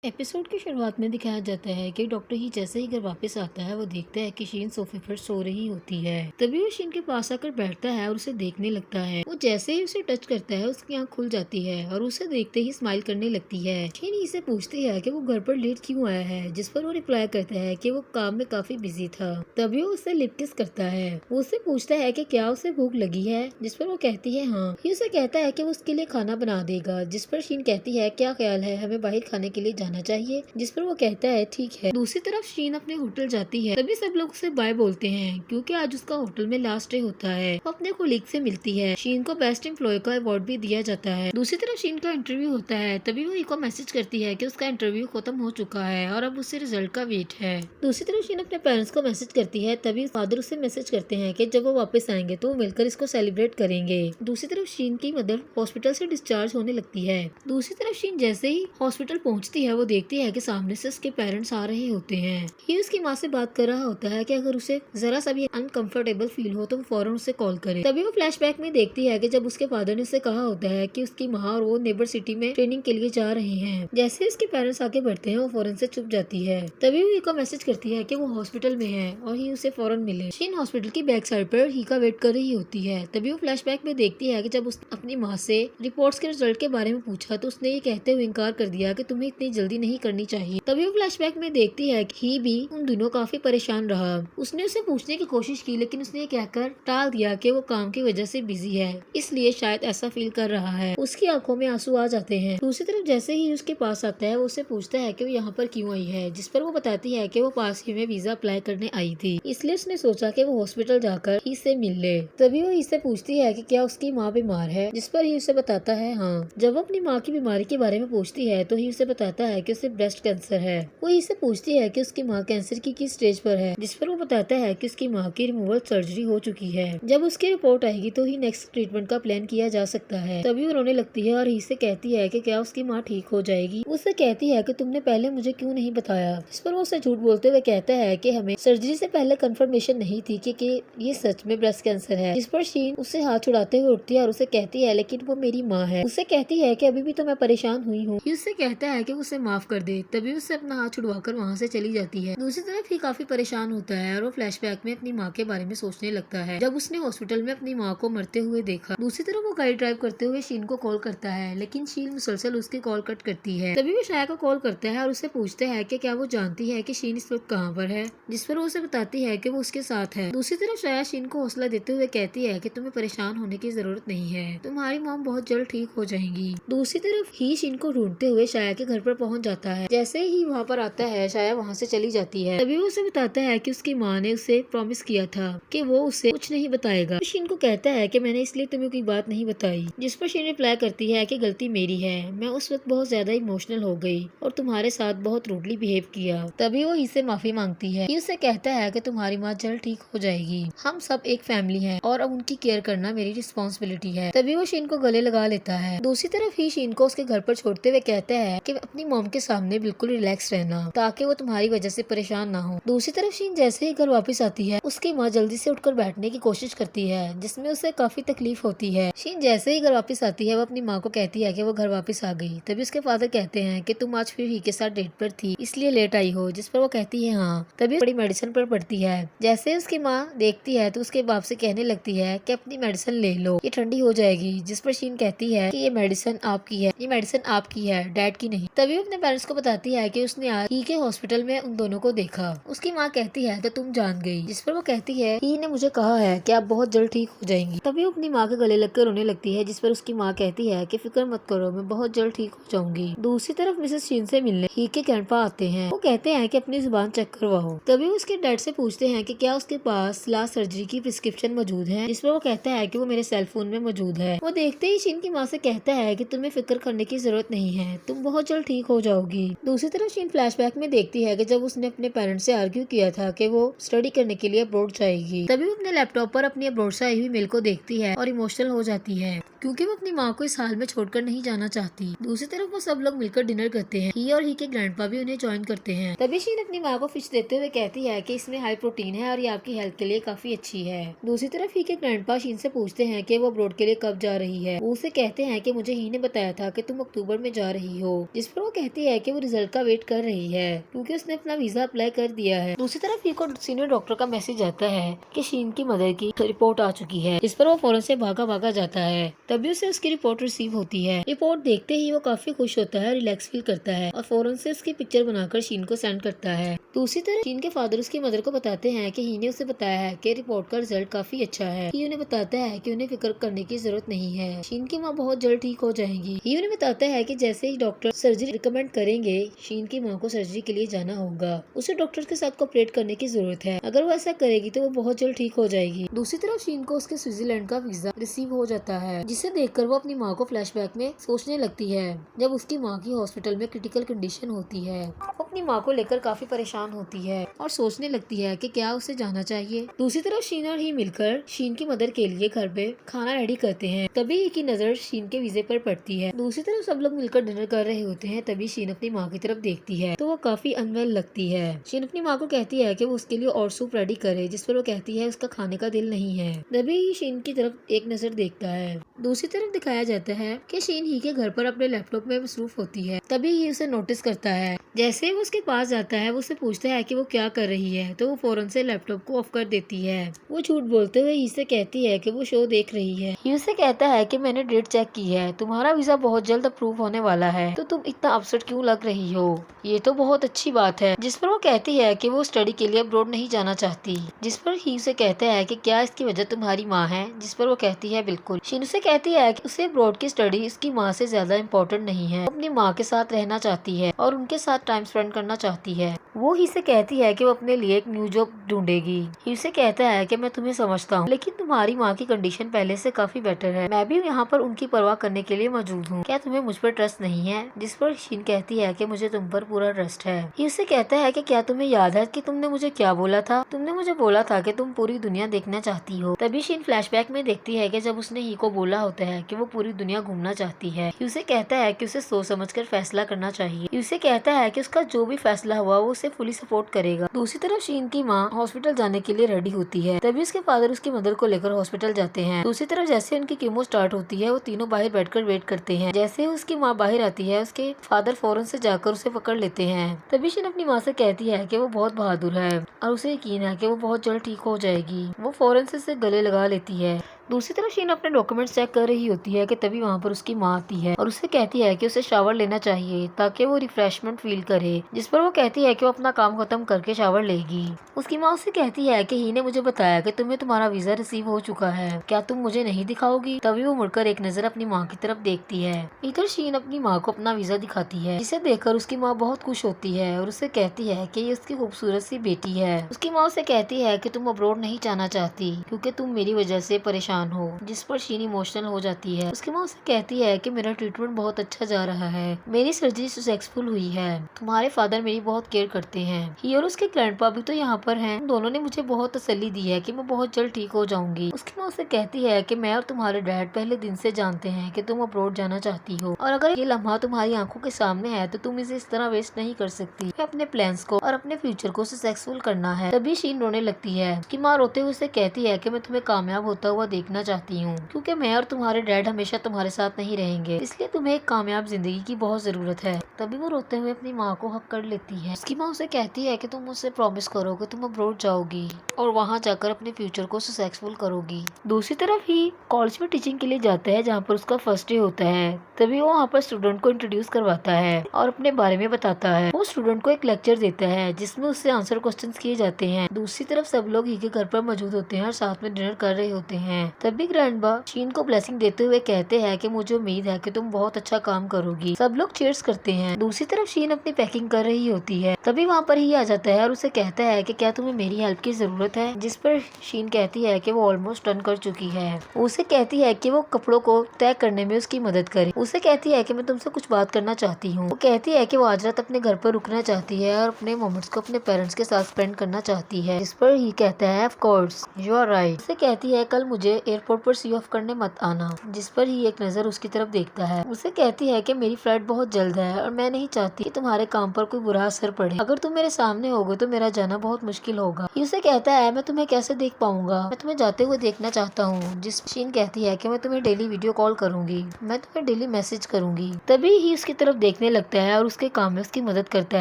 Episode की शुरुआत में दिखाया जाता है कि डॉक्टर ही जैसे ही घर वापस आता है वो देखता है कि शीन सोफे पर सो रही होती है। तभी वो शीन के पास आकर बैठता है और उसे देखने लगता है। वो जैसे ही उसे टच करता है उसकी आंख खुल जाती है और उसे देखते ही स्माइल करने लगती है। शीन ही से पूछती है कि वो घर पर लेट क्यों आया है, जिस पर वो रिप्लाई करता है कि वो काम में काफी बिजी था। तभी वो उससे लिप किस करता है। वो उससे पूछता है कि क्या उसे भूख लगी है, जिस पर वो कहती है हाँ। ही उसे कहता है कि वो उसके लिए खाना बना देगा, जिस पर शीन कहती है क्या ख्याल है, हमें बाहर खाने के लिए जाना चाहिए, जिस पर वो कहता है ठीक है। दूसरी तरफ शीन अपने होटल जाती है। तभी सब लोग उसे बाय बोलते हैं क्योंकि आज उसका होटल में लास्ट डे होता है। वो अपने कोलीग से मिलती है। शीन को बेस्ट एम्प्लॉय का अवार्ड भी दिया जाता है। दूसरी तरफ शीन का इंटरव्यू होता है। तभी वो को मैसेज करती है कि उसका इंटरव्यू खत्म हो चुका है और अब उसे रिजल्ट का वेट है। दूसरी तरफ शीन अपने पेरेंट्स को मैसेज करती है। तभी फादर उसे मैसेज करते हैं कि जब वो वापस आएंगे तो वो मिलकर इसको सेलिब्रेट करेंगे। दूसरी तरफ शीन की मदर हॉस्पिटल से डिस्चार्ज होने लगती है। दूसरी तरफ शीन जैसे ही हॉस्पिटल पहुंचती है वो देखती है कि सामने से उसके पेरेंट्स आ रहे होते हैं। ये उसकी माँ से बात कर रहा होता है कि अगर उसे जरा सा भी अनकंफर्टेबल फील हो तो वो फौरन उसे कॉल करे। तभी वो फ्लैशबैक में देखती है कि जब उसके फादर ने उसे कहा होता है कि उसकी माँ और वो नेबर सिटी में ट्रेनिंग के लिए जा रहे हैं। जैसे उसके पेरेंट्स आगे बढ़ते हैं वो फौरन से चुप जाती है। तभी वो ही को मैसेज करती है कि वो हॉस्पिटल में है और ही उसे फौरन मिले। शीन हॉस्पिटल की बैक साइड पर ही का वेट कर रही होती है। तभी वो फ्लैशबैक में देखती है कि जब उसने अपनी माँ से रिपोर्ट्स के रिजल्ट के बारे में पूछा तो उसने ये कहते हुए इनकार कर दिया कि तुम्हें इतनी जल्दी नहीं करनी चाहिए। तभी वो फ्लैशबैक में देखती है कि ही भी उन दिनों काफी परेशान रहा। उसने उसे पूछने की कोशिश की लेकिन उसने ये कहकर टाल दिया कि वो काम की वजह से बिजी है, इसलिए शायद ऐसा फील कर रहा है। उसकी आंखों में आंसू आ जाते हैं। दूसरी तरफ जैसे ही उसके पास आता है वो उसे पूछता है कि वो यहाँ पर क्यों आई है, जिस पर वो बताती है कि वो पास ही में वीजा अप्लाई करने आई थी, इसलिए उसने सोचा कि वो हॉस्पिटल जाकर ही से मिल ले। तभी वो इससे पूछती है कि क्या उसकी माँ बीमार है, जिस पर ही उसे बताता है हाँ। जब वो अपनी माँ की बीमारी के बारे में पूछती है तो ही उसे बताता है कि उसे ब्रेस्ट कैंसर है। वो इससे पूछती है कि उसकी माँ कैंसर की किस स्टेज पर है, जिस पर वो बताता है कि उसकी माँ की रिमूवल सर्जरी हो चुकी है। जब उसकी रिपोर्ट आएगी तो ही नेक्स्ट ट्रीटमेंट का प्लान किया जा सकता है। तभी वो रोने लगती है और ही से कहती है कि क्या उसकी माँ ठीक हो जाएगी। उससे कहती है कि तुमने पहले मुझे क्यों नहीं बताया, इस पर वो उसे झूठ बोलते हुए कहता है कि हमें सर्जरी से पहले कंफर्मेशन नहीं थी कि ये सच में ब्रेस्ट कैंसर है। जिस पर शीन उससे हाथ छुड़ाते हुए उठती है और उसे कहती है लेकिन वो मेरी माँ है। उससे कहती है कि अभी भी तो मैं परेशान हुई हूँ। उससे कहता है कि उसे माफ कर दे। तभी उससे अपना हाथ छुड़वाकर वहाँ से चली जाती है। दूसरी तरफ ही काफी परेशान होता है और वो फ्लैशबैक में अपनी माँ के बारे में सोचने लगता है जब उसने हॉस्पिटल में अपनी माँ को मरते हुए देखा। दूसरी तरफ वो गाड़ी ड्राइव करते हुए शीन को कॉल करता है लेकिन शीन मुसलसल उसकी कॉल कट करती है। तभी वो शाया को कॉल करता है और उसे पूछता है कि क्या वो जानती है कि शीन इस वक्त कहाँ पर है, जिस पर वो उसे बताती है कि वो उसके साथ है। दूसरी तरफ शाया शीन को हौसला देते हुए कहती है कि तुम्हें परेशान होने की जरूरत नहीं है, तुम्हारी मॉम बहुत जल्द ठीक हो जाएंगी। दूसरी तरफ ही शीन को ढूंढते हुए शाया के घर पर पहुंच जाता है। जैसे ही वहाँ पर आता है शाया वहाँ से चली जाती है। तभी वो उसे बताता है कि उसकी माँ ने उसे प्रॉमिस किया था कि वो उसे कुछ नहीं बताएगा। तो शीन को कहता है कि मैंने इसलिए तुम्हें कोई बात नहीं बताई, जिस पर शीन रिप्लाई करती है कि गलती मेरी है, मैं उस वक्त बहुत ज्यादा इमोशनल हो गई और तुम्हारे साथ बहुत रूडली बिहेव किया। तभी वो इससे माफी मांगती है। उसे कहता है कि तुम्हारी माँ जल्द ठीक हो जाएगी, हम सब एक फैमिली है और अब उनकी केयर करना मेरी रिस्पॉन्सिबिलिटी है। तभी वो शीन को गले लगा लेता है। दूसरी तरफ ही शीन को उसके घर पर छोड़ते हुए कहता है कि अपनी मॉम के सामने बिल्कुल रिलैक्स रहना ताकि वो तुम्हारी वजह से परेशान ना हो। दूसरी तरफ शीन जैसे ही घर वापस आती है उसकी माँ जल्दी से उठकर बैठने की कोशिश करती है जिसमें उसे काफी तकलीफ होती है। शीन जैसे ही घर वापस आती है वो अपनी माँ को कहती है कि वो घर वापस आ गई। तभी उसके फादर कहते हैं कि तुम आज फिर ही के साथ डेट पर थी इसलिए लेट आई हो, जिस पर वो कहती है हाँ। तभी बड़ी मेडिसिन पर पड़ती है। जैसे उसकी माँ देखती है तो उसके बाप से कहने लगती है कि अपनी मेडिसिन ले लो, ये ठंडी हो जाएगी। जिस पर शीन कहती है कि ये मेडिसिन आपकी है, ये मेडिसिन आपकी है, डैड की नहीं। तभी अपने पेरेंट्स को बताती है कि उसने आज ही के हॉस्पिटल में उन दोनों को देखा। उसकी माँ कहती है तो तुम जान गई, जिस पर वो कहती है ही ने मुझे कहा है कि आप बहुत जल्द ठीक हो जाएंगी। तभी वो अपनी माँ के गले लगकर रोने लगती है, जिस पर उसकी माँ कहती है कि फिक्र मत करो, मैं बहुत जल्द ठीक हो जाऊंगी। दूसरी तरफ मिसेस शीन से मिलने ही के ग्रैंडपा आते हैं। वो कहते हैं कि अपनी जुबान चेक करवाओ। तभी उसके डैड से पूछते हैं कि क्या उसके पास लास्ट सर्जरी की प्रिस्क्रिप्शन मौजूद है, जिस पर वो कहता है कि वो मेरे सेल फोन में मौजूद है। वो देखते ही शीन की माँ से कहता है कि तुम्हें फिक्र करने की जरूरत नहीं है, तुम बहुत जल्द ठीक हो जाओगी। दूसरी तरफ शीन फ्लैशबैक में देखती है कि जब उसने अपने पेरेंट्स से आर्ग्यू किया था कि वो स्टडी करने के लिए अब्रॉड जाएगी। तभी वो अपने लैपटॉप पर अपनी अब्रॉड से आई हुई मेल को देखती है और इमोशनल हो जाती है क्योंकि वो अपनी माँ को इस हाल में छोड़कर नहीं जाना चाहती। दूसरी तरफ वो सब लोग मिलकर डिनर करते हैं। ही और ही के ग्रैंडपा भी उन्हें ज्वाइन करते हैं। तभी शीन अपनी माँ को फिश देते हुए कहती है कि इसमें हाई प्रोटीन है और ये आपकी हेल्थ के लिए काफी अच्छी है। दूसरी तरफ ही के ग्रैंडपा शीन से पूछते हैं कि वो अब्रॉड के लिए कब जा रही है। वो उसे कहते हैं कि मुझे ही ने बताया था कि तुम अक्टूबर में जा रही हो, जिस पर वो कहती कहती है कि वो रिजल्ट का वेट कर रही है क्योंकि उसने अपना वीजा अप्लाई कर दिया है। दूसरी तरफ ही को सीनियर डॉक्टर का मैसेज आता है कि शीन की मदर की रिपोर्ट आ चुकी है, जिस पर वो फौरन से भागा भागा जाता है। तभी उसे उसकी रिपोर्ट रिसीव होती है। रिपोर्ट देखते ही वो काफी खुश होता है, रिलैक्स फील करता है और फौरन से उसकी पिक्चर बनाकर शीन को सेंड करता है। दूसरी तरफ शीन के फादर उसकी मदर को बताते हैं कि ही ने उसे बताया है कि रिपोर्ट का रिजल्ट काफी अच्छा है। ही उन्हें बताता है कि उन्हें फिक्र करने की जरूरत नहीं है, शीन की माँ बहुत जल्द ठीक हो जाएगी। ही उन्हें बताता है कि जैसे ही डॉक्टर सर्जरी रिकमेंड करेंगे, शीन की माँ को सर्जरी के लिए जाना होगा। उसे डॉक्टर के साथ कोऑपरेट करने की जरूरत है। अगर वो ऐसा करेगी तो वो बहुत जल्द ठीक हो जाएगी। दूसरी तरफ शीन को उसके स्विट्जरलैंड का वीजा रिसीव हो जाता है, जिसे देखकर वो अपनी माँ को फ्लैशबैक में सोचने लगती है जब उसकी माँ की हॉस्पिटल में क्रिटिकल कंडीशन होती है। वो अपनी माँ को लेकर काफी परेशान होती है और सोचने लगती है कि क्या उसे जाना चाहिए। दूसरी तरफ शीन और ही मिलकर शीन की मदर के लिए घर पे खाना रेडी करते हैं। तभी ही की नजर शीन के वीजे पर पड़ती है। दूसरी तरफ सब लोग मिलकर डिनर कर रहे होते हैं। तभी शीन अपनी माँ की तरफ देखती है तो वो काफी अनवेल लगती है। शीन अपनी माँ को कहती है कि वो उसके लिए और सूप रेडी करे, जिस पर वो कहती है उसका खाने का दिल नहीं है। तभी ही शीन की तरफ एक नजर देखता है। दूसरी तरफ दिखाया जाता है कि शीन ही के घर पर अपने लैपटॉप में मसरूफ होती है। तभी ही उसे नोटिस करता है। जैसे वो उसके पास जाता है, वो उससे पूछता है कि वो क्या कर रही है, तो वो फौरन से लैपटॉप को ऑफ कर देती है। वो झूठ बोलते हुए ही से कहती है कि वो शो देख रही है। ही उसे कहता है कि मैंने डेट चेक की है, तुम्हारा वीजा बहुत जल्द अप्रूव होने वाला है, तो तुम इतना अपसेट क्यों लग रही हो, ये तो बहुत अच्छी बात है। जिस पर वो कहती है कि वो स्टडी के लिए अब्रॉड नहीं जाना चाहती। जिस पर ही उसे कहता है कि क्या इसकी वजह तुम्हारी माँ है, जिस पर वो कहती है बिल्कुल। शीन उसे कहती है कि उसे अब्रॉड की स्टडी इसकी माँ से ज्यादा इम्पोर्टेंट नहीं है, अपनी माँ के साथ रहना चाहती है और उनके साथ टाइम स्पेंड करना चाहती है। वो ही से कहती है कि वो अपने लिए एक न्यू जॉब ढूंढेगी। ही उसे कहता है कि मैं तुम्हें समझता हूँ, लेकिन तुम्हारी माँ की कंडीशन पहले से काफी बेटर है, मैं भी यहाँ पर उनकी परवाह करने के लिए मौजूद हूँ, क्या तुम्हें मुझ पर ट्रस्ट नहीं है। जिस पर शीन कहती है कि मुझे तुम पर पूरा ट्रस्ट है। ही उसे कहता है कि क्या तुम्हें याद है कि तुमने मुझे क्या बोला था, तुमने मुझे बोला था कि तुम पूरी दुनिया देखना चाहती हो। तभी शीन फ्लैशबैक में देखती है कि जब उसने ही को बोला होता है कि वो पूरी दुनिया घूमना चाहती है। ही उसे कहता है कि उसे सोच समझकर फैसला करना चाहिए। ही उसे कहता है कि उसका जो भी फैसला हुआ वो उसे फुली सपोर्ट करेगा। दूसरी तरफ शीन की माँ हॉस्पिटल जाने के लिए रेडी होती है। तभी उसके फादर उसकी मदर को लेकर हॉस्पिटल जाते हैं। दूसरी तरफ जैसे उनकी कीमो स्टार्ट होती है, वो तीनों बाहर बैठकर वेट करते हैं। जैसे उसकी माँ बाहर आती है, उसके फादर फौरन से जाकर उसे पकड़ लेते हैं। तभी शीन अपनी माँ से कहती है कि वो बहुत बहादुर है और उसे यकीन है कि वो बहुत जल्द ठीक हो जाएगी। वो फौरन से उसे गले लगा लेती है। दूसरी तरफ शीन अपने डॉक्यूमेंट्स चेक कर रही होती है कि तभी वहाँ पर उसकी माँ आती है और उससे कहती है कि उसे शावर लेना चाहिए ताकि वो रिफ्रेशमेंट फील करे। जिस पर वो कहती है कि वो अपना काम खत्म करके शावर लेगी। उसकी माँ उससे कहती है कि ही ने मुझे बताया कि तुम्हें तुम्हारा वीजा रिसीव हो चुका है, क्या तुम मुझे नहीं दिखाओगी। तभी वो मुड़कर एक नजर अपनी माँ की तरफ देखती है। इधर शीन अपनी माँ को अपना वीजा दिखाती है, जिसे देखकर उसकी माँ बहुत खुश होती है और उससे कहती है कि ये उसकी खूबसूरत सी बेटी है। उसकी माँ उसे कहती है कि तुम अब्रॉड नहीं जाना चाहती क्योंकि तुम मेरी वजह से परेशान हो। जिस पर शीन इमोशनल हो जाती है। उसकी माँ उसे कहती है कि मेरा ट्रीटमेंट बहुत अच्छा जा रहा है, मेरी सर्जरी सक्सेसफुल हुई है, तुम्हारे फादर मेरी बहुत केयर करते हैं। ही और उसके ग्रैंडपा भी तो यहाँ पर हैं, दोनों ने मुझे बहुत तसल्ली दी है कि मैं बहुत जल्द ठीक हो जाऊंगी। उसकी माँ उसे कहती है कि मैं और तुम्हारे डैड पहले दिन से जानते हैं कि तुम अब्रॉड जाना चाहती हो और अगर ये लम्हा तुम्हारी आंखों के सामने है तो तुम इसे इस तरह वेस्ट नहीं कर सकती। अपने प्लान्स को और अपने फ्यूचर को सक्सेसफुल करना है। तभी शीन रोने लगती है। उसकी माँ रोते हुए उसे कहती है कि मैं तुम्हें कामयाब होता हुआ देखना चाहती हूँ क्योंकि मैं और तुम्हारे डैड हमेशा तुम्हारे साथ नहीं रहेंगे, इसलिए तुम्हें एक कामयाब जिंदगी की बहुत जरूरत है। तभी वो रोते हुए अपनी माँ को हक कर लेती है। उसकी माँ उसे कहती है कि तुम मुझसे प्रॉमिस करो कि तुम अब्रॉड जाओगी और वहाँ जाकर अपने फ्यूचर को सक्सेसफुल करोगी। दूसरी तरफ ही कॉलेज में टीचिंग के लिए जाता है जहाँ पर उसका फर्स्ट डे होता है। तभी वो वहाँ पर स्टूडेंट को इंट्रोड्यूस करवाता है और अपने बारे में बताता है। वो स्टूडेंट को एक लेक्चर देता है जिसमें उससे आंसर क्वेश्चंस किए जाते हैं। दूसरी तरफ सब लोग ही के घर पर मौजूद होते हैं और साथ में डिनर कर रहे होते हैं। तभी ग्रैंडपा शीन को ब्लेसिंग देते हुए कहते हैं कि मुझे उम्मीद है कि तुम बहुत अच्छा काम करोगी। सब लोग चीयर्स करते हैं। दूसरी तरफ शीन अपनी पैकिंग कर रही होती है। तभी वहाँ पर ही आ जाता है और उसे कहता है कि क्या तुम्हें मेरी हेल्प की जरूरत है। जिस पर शीन कहती है कि वो ऑलमोस्ट डन कर चुकी है। उसे कहती है कि वो कपड़ों को तय करने में उसकी मदद करे। उसे कहती है कि मैं तुमसे कुछ बात करना चाहती हूँ। वो कहती है कि वो आज रात अपने घर पर रुकना चाहती है और अपने मोमेंट्स को अपने पेरेंट्स के साथ स्पेंड करना चाहती है। इस पर ही कहता है of course you are right. उसे कहती है कल मुझे एयरपोर्ट पर सी ऑफ करने मत आना। जिस पर ही एक नजर उसकी तरफ देखता है। उसे कहती है कि मेरी फ्लाइट बहुत जल्द है और मैं नहीं चाहती कि तुम्हारे काम पर कोई बुरा असर पड़े। अगर तुम मेरे सामने होगे तो मेरा जाना बहुत मुश्किल होगा। ही उसे कहता है मैं तुम्हें कैसे देख पाऊंगा, मैं तुम्हें जाते हुए देखना चाहता हूँ। जिस शीन कहती है कि मैं तुम्हें डेली वीडियो कॉल करूंगी, मैं तुम्हें डेली मैसेज करूंगी। तभी ही उसकी तरफ देखने लगता है और उसके काम में उसकी मदद करता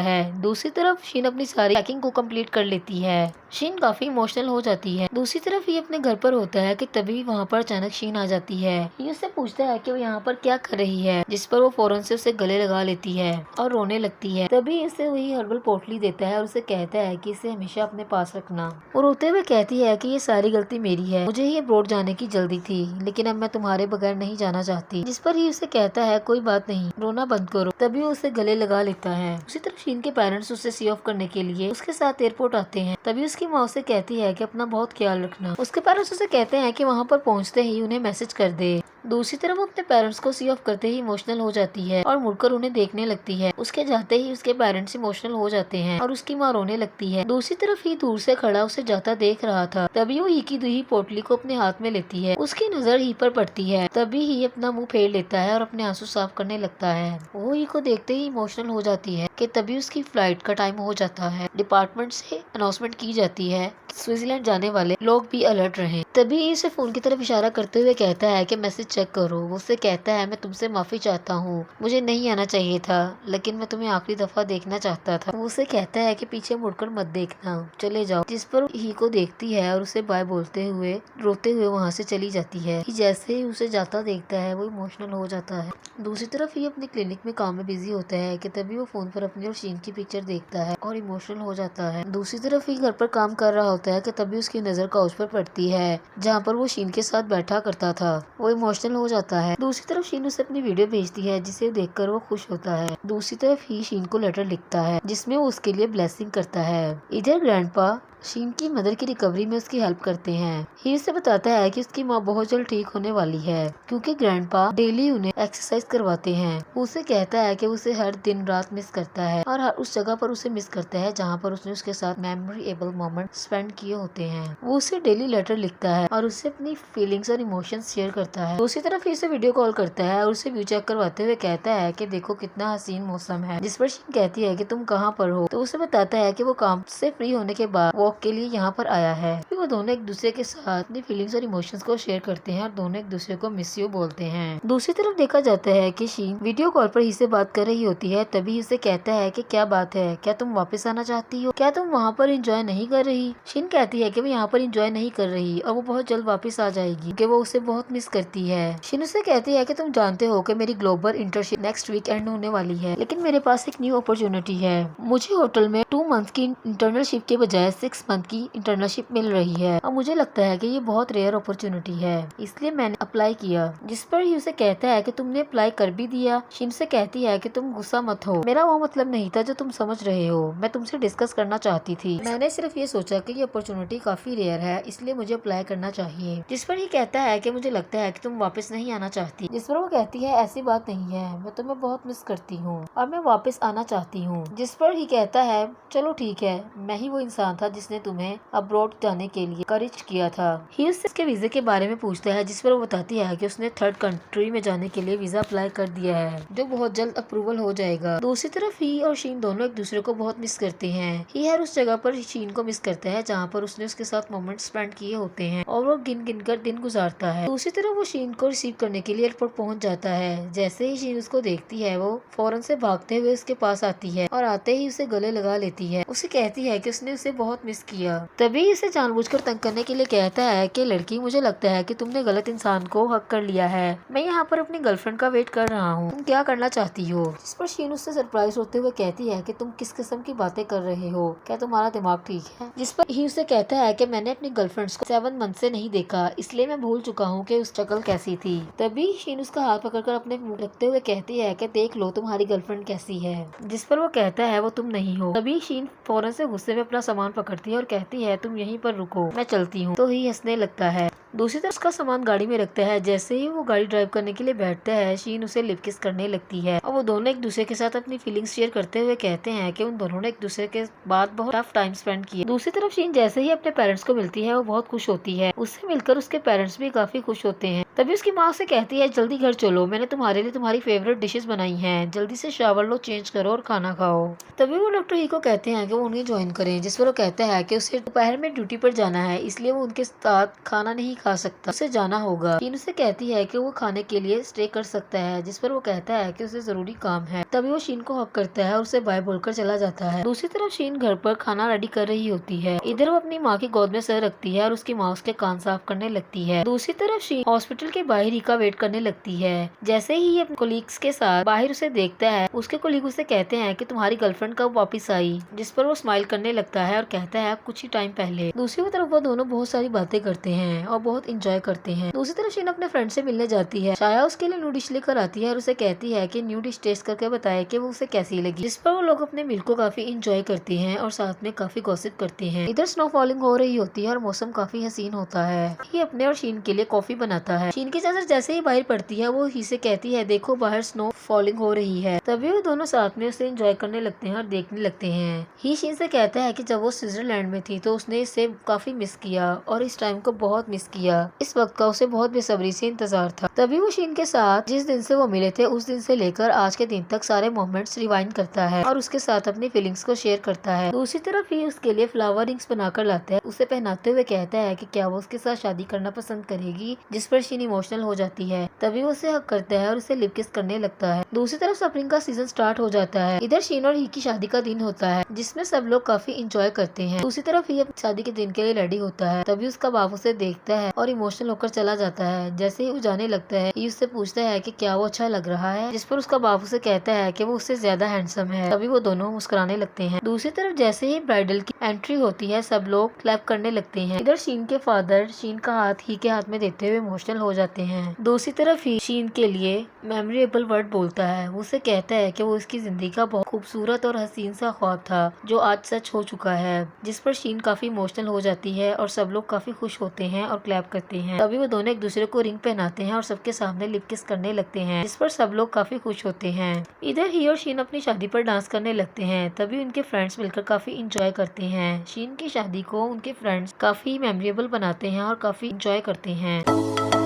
है। दूसरी तरफ शीन अपनी सारी पैकिंग को कंप्लीट कर लेती है। शीन काफी इमोशनल हो जाती है। दूसरी तरफ ये अपने घर पर होता है कि तभी वहाँ पर अचानक शीन आ जाती है। ये उससे पूछता है कि वो यहाँ पर क्या कर रही है, जिस पर वो फौरन से उसे गले लगा लेती है और रोने लगती है। तभी इसे वही हर्बल पोटली देता है और उसे कहता है कि इसे हमेशा अपने पास रखना। वो रोते हुए कहती है कि ये सारी गलती मेरी है, मुझे ही अब्रॉड जाने की जल्दी थी, लेकिन अब मैं तुम्हारे बगैर नहीं जाना चाहती। जिस पर ही उसे कहता है कोई बात नहीं, रोना बंद करो। तभी वो उसे गले लगा लेता है। उसी तरफ शीन के पेरेंट्स उसे सी ऑफ करने के लिए उसके साथ एयरपोर्ट आते हैं। तभी उसकी माँ उसे कहती है कि अपना बहुत ख्याल रखना। उसके पेरेंट्स उसे कहते हैं कि वहाँ पर पहुँचते ही उन्हें मैसेज कर दे। दूसरी तरफ वो अपने पेरेंट्स को सी ऑफ करते ही इमोशनल हो जाती है और मुड़कर उन्हें देखने लगती है। उसके जाते ही उसके पेरेंट्स इमोशनल हो जाते हैं और उसकी माँ रोने लगती है। दूसरी तरफ ही दूर से खड़ा उसे जाता देख रहा था। तभी वो ही की दुही पोटली को अपने हाथ में लेती है। उसकी नजर ही पर पड़ती है। तभी ही अपना मुंह फेर लेता है और अपने आंसू साफ करने लगता है। वो ही को देखते ही इमोशनल हो जाती है कि तभी उसकी फ्लाइट का टाइम हो जाता है। डिपार्टमेंट से अनाउंसमेंट की जाती है स्विट्जरलैंड जाने वाले लोग भी अलर्ट रहें। तभी उसे फोन की तरफ इशारा करते हुए कहता है कि मैसेज चेक करो। वो उससे कहता है मैं तुमसे माफी चाहता हूँ, मुझे नहीं आना चाहिए था, लेकिन मैं तुम्हें आखिरी दफा देखना चाहता था। वो उसे कहता है कि पीछे मुड़कर मत देखना, चले जाओ। जिस पर ही को देखती है और उसे बाय बोलते हुए रोते हुए वहाँ से चली जाती है। जैसे ही उसे जाता देखता है वो इमोशनल हो जाता है। दूसरी तरफ ही अपने क्लिनिक में काम में बिजी होता है कि तभी वो फोन पर अपनी और शीन की पिक्चर देखता है और इमोशनल हो जाता है। दूसरी तरफ ही घर पर काम कर रहा होता है कि तभी उसकी नजर काउच पर पड़ती है जहाँ पर वो शीन के साथ बैठा करता था। वो इमोशनल हो जाता है। दूसरी तरफ शीन उसे अपनी वीडियो भेजती है जिसे देखकर वो खुश होता है। दूसरी तरफ ही शीन को लेटर लिखता है जिसमें वो उसके लिए ब्लेसिंग करता है। इधर ग्रैंडपा शीन की मदर की रिकवरी में उसकी हेल्प करते हैं। ही उसे बताता है कि उसकी माँ बहुत जल्द ठीक होने वाली है क्योंकि ग्रैंडपा डेली उन्हें एक्सरसाइज करवाते हैं। वो उसे कहता है कि उसे हर दिन रात मिस करता है और हर उस जगह पर उसे मिस करता है जहाँ पर उसने उसके साथ मेमोरेबल मोमेंट स्पेंड किए होते हैं। वो उसे डेली लेटर लिखता है और उससे अपनी फीलिंग्स और इमोशंस शेयर करता है। दूसरी तरफ ही उसे वीडियो कॉल करता है और उसे व्यू चेक करवाते हुए कहता है कि देखो कितना हसीन मौसम है। जिस पर शीन कहती है कि तुम कहाँ पर हो, तो उसे बताता है कि वो काम से फ्री होने के बाद वॉक के लिए यहाँ पर आया है। फिर वो दोनों एक दूसरे के साथ अपनी फीलिंग्स और इमोशंस को शेयर करते हैं और दोनों एक दूसरे को मिस यू बोलते हैं। दूसरी तरफ देखा जाता है कि शीन वीडियो कॉल पर ही से बात कर रही होती है। तभी उसे कहता है कि क्या बात है, क्या तुम वापस आना चाहती हो, क्या तुम वहाँ पर एंजॉय नहीं कर रही। शीन कहती है कि वो यहाँ पर एंजॉय नहीं कर रही और वो बहुत जल्द वापस आ जाएगी कि वो उसे बहुत मिस करती है। शीन उसे कहती है कि तुम जानते हो कि मेरी global internship next week end होने वाली है, लेकिन मेरे पास एक न्यू अपॉर्चुनिटी है। मुझे होटल में 2 मंथ की इंटर्नशिप के बजाय 6 मंथ की इंटर्नशिप मिल रही है और मुझे लगता है कि ये बहुत रेयर अपॉर्चुनिटी है, इसलिए मैंने अप्लाई किया। जिस पर ही उसे कहता है कि तुमने अप्लाई कर भी दिया। शीन से कहती है कि तुम गुस्सा मत हो, मेरा वो मतलब नहीं था जो तुम समझ रहे हो, मैं तुमसे डिस्कस करना चाहती थी। मैंने सिर्फ ये सोचा कि ये अपॉर्चुनिटी काफी रेयर है, इसलिए मुझे अप्लाई करना चाहिए। जिस पर ही कहता है कि मुझे लगता है कि तुम वापस नहीं आना चाहती। जिस पर वो कहती है ऐसी बात नहीं है, मैं तुम्हें बहुत मिस करती हूँ और मैं वापस आना चाहती हूँ। जिस पर ही कहता है चलो ठीक है, मैं ही वो इंसान था जिसने तुम्हें अब्रॉड जाने के लिए करेज किया था। ही उसके वीजे के बारे में पूछता है जिस पर वो बताती है कि उसने 3rd कंट्री में जाने के लिए वीजा अप्लाई कर दिया है जो बहुत जल्द अप्रूवल हो जाएगा। दूसरी तरफ ही और शीन दोनों एक दूसरे को बहुत मिस करते हैं। ही हर उस जगह पर शीन को मिस करता है जहाँ पर उसने उसके साथ मोमेंट स्पेंड किए होते हैं और वो गिन गिन कर दिन गुजारता है। दूसरी तरफ वो शीन को रिसीव करने के लिए एयरपोर्ट पहुँच जाता है। जैसे ही शीन उसको देखती है वो फौरन से भागते हुए उसके पास आती है और आते ही उसे गले लगा लेती है। उसे कहती है कि उसने उसे बहुत मिस किया। तभी इसे जानबूझकर तंग करने के लिए कहता है कि लड़की, मुझे लगता है कि तुमने गलत इंसान को हक कर लिया है, मैं यहाँ पर अपनी गर्लफ्रेंड का वेट कर रहा हूँ, तुम क्या करना चाहती हो। जिस पर शीन उससे सरप्राइज होते हुए कहती है कि तुम किस किस्म की बातें कर रहे हो, क्या तुम्हारा दिमाग ठीक है। जिस पर ही उसे कहता है कि मैंने अपनी गर्लफ्रेंड्स को 7 मंथ से नहीं देखा, इसलिए मैं भूल चुका हूँ कि उस शक्ल कैसी थी। तभी शीन उसका हाथ पकड़कर अपने मुंह रखते हुए कहती है कि देख लो तुम्हारी गर्लफ्रेंड कैसी है। जिस पर वो कहता है वो तुम नहीं हो। तभी शीन फौरन से गुस्से में अपना सामान पकड़ती है और कहती है तुम यहीं पर रुको, मैं चलती हूँ। तो ही हंसने लगता है। दूसरी तरफ उसका सामान गाड़ी में रखता है। जैसे ही वो गाड़ी ड्राइव करने के लिए बैठता है, शीन उसे लिप किस करने लगती है और वो दोनों एक दूसरे के साथ अपनी फीलिंग्स शेयर करते हुए कहते हैं कि उन दोनों ने एक दूसरे के बाद बहुत टफ टाइम स्पेंड किया। दूसरी तरफ शीन जैसे ही अपने पेरेंट्स को मिलती है वो बहुत खुश होती है। उससे मिलकर उसके पेरेंट्स भी काफी खुश होते हैं। तभी उसकी माँ से कहती है, जल्दी घर चलो, मैंने तुम्हारे लिए तुम्हारी फेवरेट डिशेस बनाई हैं, जल्दी से शावर लो, चेंज करो और खाना खाओ। तभी वो डॉक्टर ही को कहते हैं कि वो उन्हें ज्वाइन करें, जिस पर वो कहता है कि उसे दोपहर में ड्यूटी पर जाना है, इसलिए वो उनके साथ खाना नहीं खा सकता, उसे जाना होगा। शीन उसे कहती है कि वो खाने के लिए स्टे कर सकता है, जिस पर वो कहता है कि उसे जरूरी काम है। तभी वो शीन को हक करता है और उसे बाय बोलकर चला जाता है। दूसरी तरफ शीन घर पर खाना रेडी कर रही होती है। इधर वो अपनी माँ की गोद में सर रखती है और उसकी माँ उसके कान साफ करने लगती है। दूसरी तरफ शीन हॉस्पिटल के बाहर ही का वेट करने लगती है। जैसे ही अपने कोलीग्स के साथ बाहर उसे देखता है, उसके कोलीग उसे कहते हैं कि तुम्हारी गर्लफ्रेंड कब वापस आई, जिस पर वो स्माइल करने लगता है और कहता है कुछ ही टाइम पहले। दूसरी तरफ वो दोनों बहुत सारी बातें करते हैं और बहुत इंजॉय करते हैं। दूसरी तरफ शीन अपने फ्रेंड से मिलने जाती है। छाया उसके लिए न्यू डिश लेकर आती है और उसे कहती है कि न्यू डिश टेस्ट करके बताए कि वो उसे कैसी लगी, जिस पर वो लोग अपने मील को काफी इंजॉय करते हैं और साथ में काफी गॉसिप करते हैं। इधर स्नो फॉलिंग हो रही होती है और मौसम काफी हसीन होता है। ये अपने और शीन के लिए कॉफी बनाता है। शीन की चादर जैसे ही बाहर पड़ती है, वो ही से कहती है, देखो बाहर स्नो फॉलिंग हो रही है। तभी वो दोनों साथ में उसे एंजॉय करने लगते हैं और देखने लगते हैं। ही शीन से कहता है कि जब वो स्विट्जरलैंड में थी तो उसने इसे काफी मिस किया और इस टाइम को बहुत मिस किया। इस वक्त का उसे बहुत बेसब्री से इंतजार था। तभी वो शीन के साथ जिस दिन से वो मिले थे उस दिन से लेकर आज के दिन तक सारे मोमेंट्स रिवाइंड करता है और उसके साथ अपनी फीलिंग्स को शेयर करता है। दूसरी तरफ ही उसके लिए फ्लावर रिंग्स बनाकर लाता है। उसे पहनाते हुए कहता है कि क्या वो उसके साथ शादी करना पसंद करेगी, जिस पर शीन इमोशनल हो जाती है। तभी वो उसे हक करता है और उसे लिप किस करने लगता है। दूसरी तरफ स्प्रिंग का सीजन स्टार्ट हो जाता है। इधर शीन और ही की शादी का दिन होता है, जिसमें सब लोग काफी इंजॉय करते हैं। दूसरी तरफ ही शादी के दिन के लिए रेडी होता है। तभी उसका बाप उसे देखता है और इमोशनल होकर चला जाता है। जैसे ही वो जाने लगता है, ही उससे पूछता है कि क्या वो अच्छा लग रहा है, जिस पर उसका बाप उसे कहता है कि वो उससे ज्यादा हैंडसम है। तभी वो दोनों मुस्कुराने लगते हैं। दूसरी तरफ जैसे ही ब्राइडल की एंट्री होती है, सब लोग क्लैप करने लगते हैं। इधर शीन के फादर शीन का हाथ ही के हाथ में देते हुए इमोशनल हो जाते हैं। दूसरी तरफ ही शीन के लिए मेमोरेबल वर्ड बोलता है। वो उसे कहता है कि वो इसकी जिंदगी का बहुत खूबसूरत और हसीन सा ख्वाब था जो आज सच हो चुका है, जिस पर शीन काफी इमोशनल हो जाती है और सब लोग काफी खुश होते हैं और क्लैप करते हैं। तभी वो दोनों एक दूसरे को रिंग पहनाते हैं और सबके सामने लिप किस करने लगते हैं, जिस पर सब लोग काफी खुश होते हैं। इधर ही और शीन अपनी शादी पर डांस करने लगते हैं। तभी उनके फ्रेंड्स मिलकर काफी इंजॉय करते हैं। शीन की शादी को उनके फ्रेंड्स काफी मेमोरेबल बनाते हैं और काफी इंजॉय करते हैं।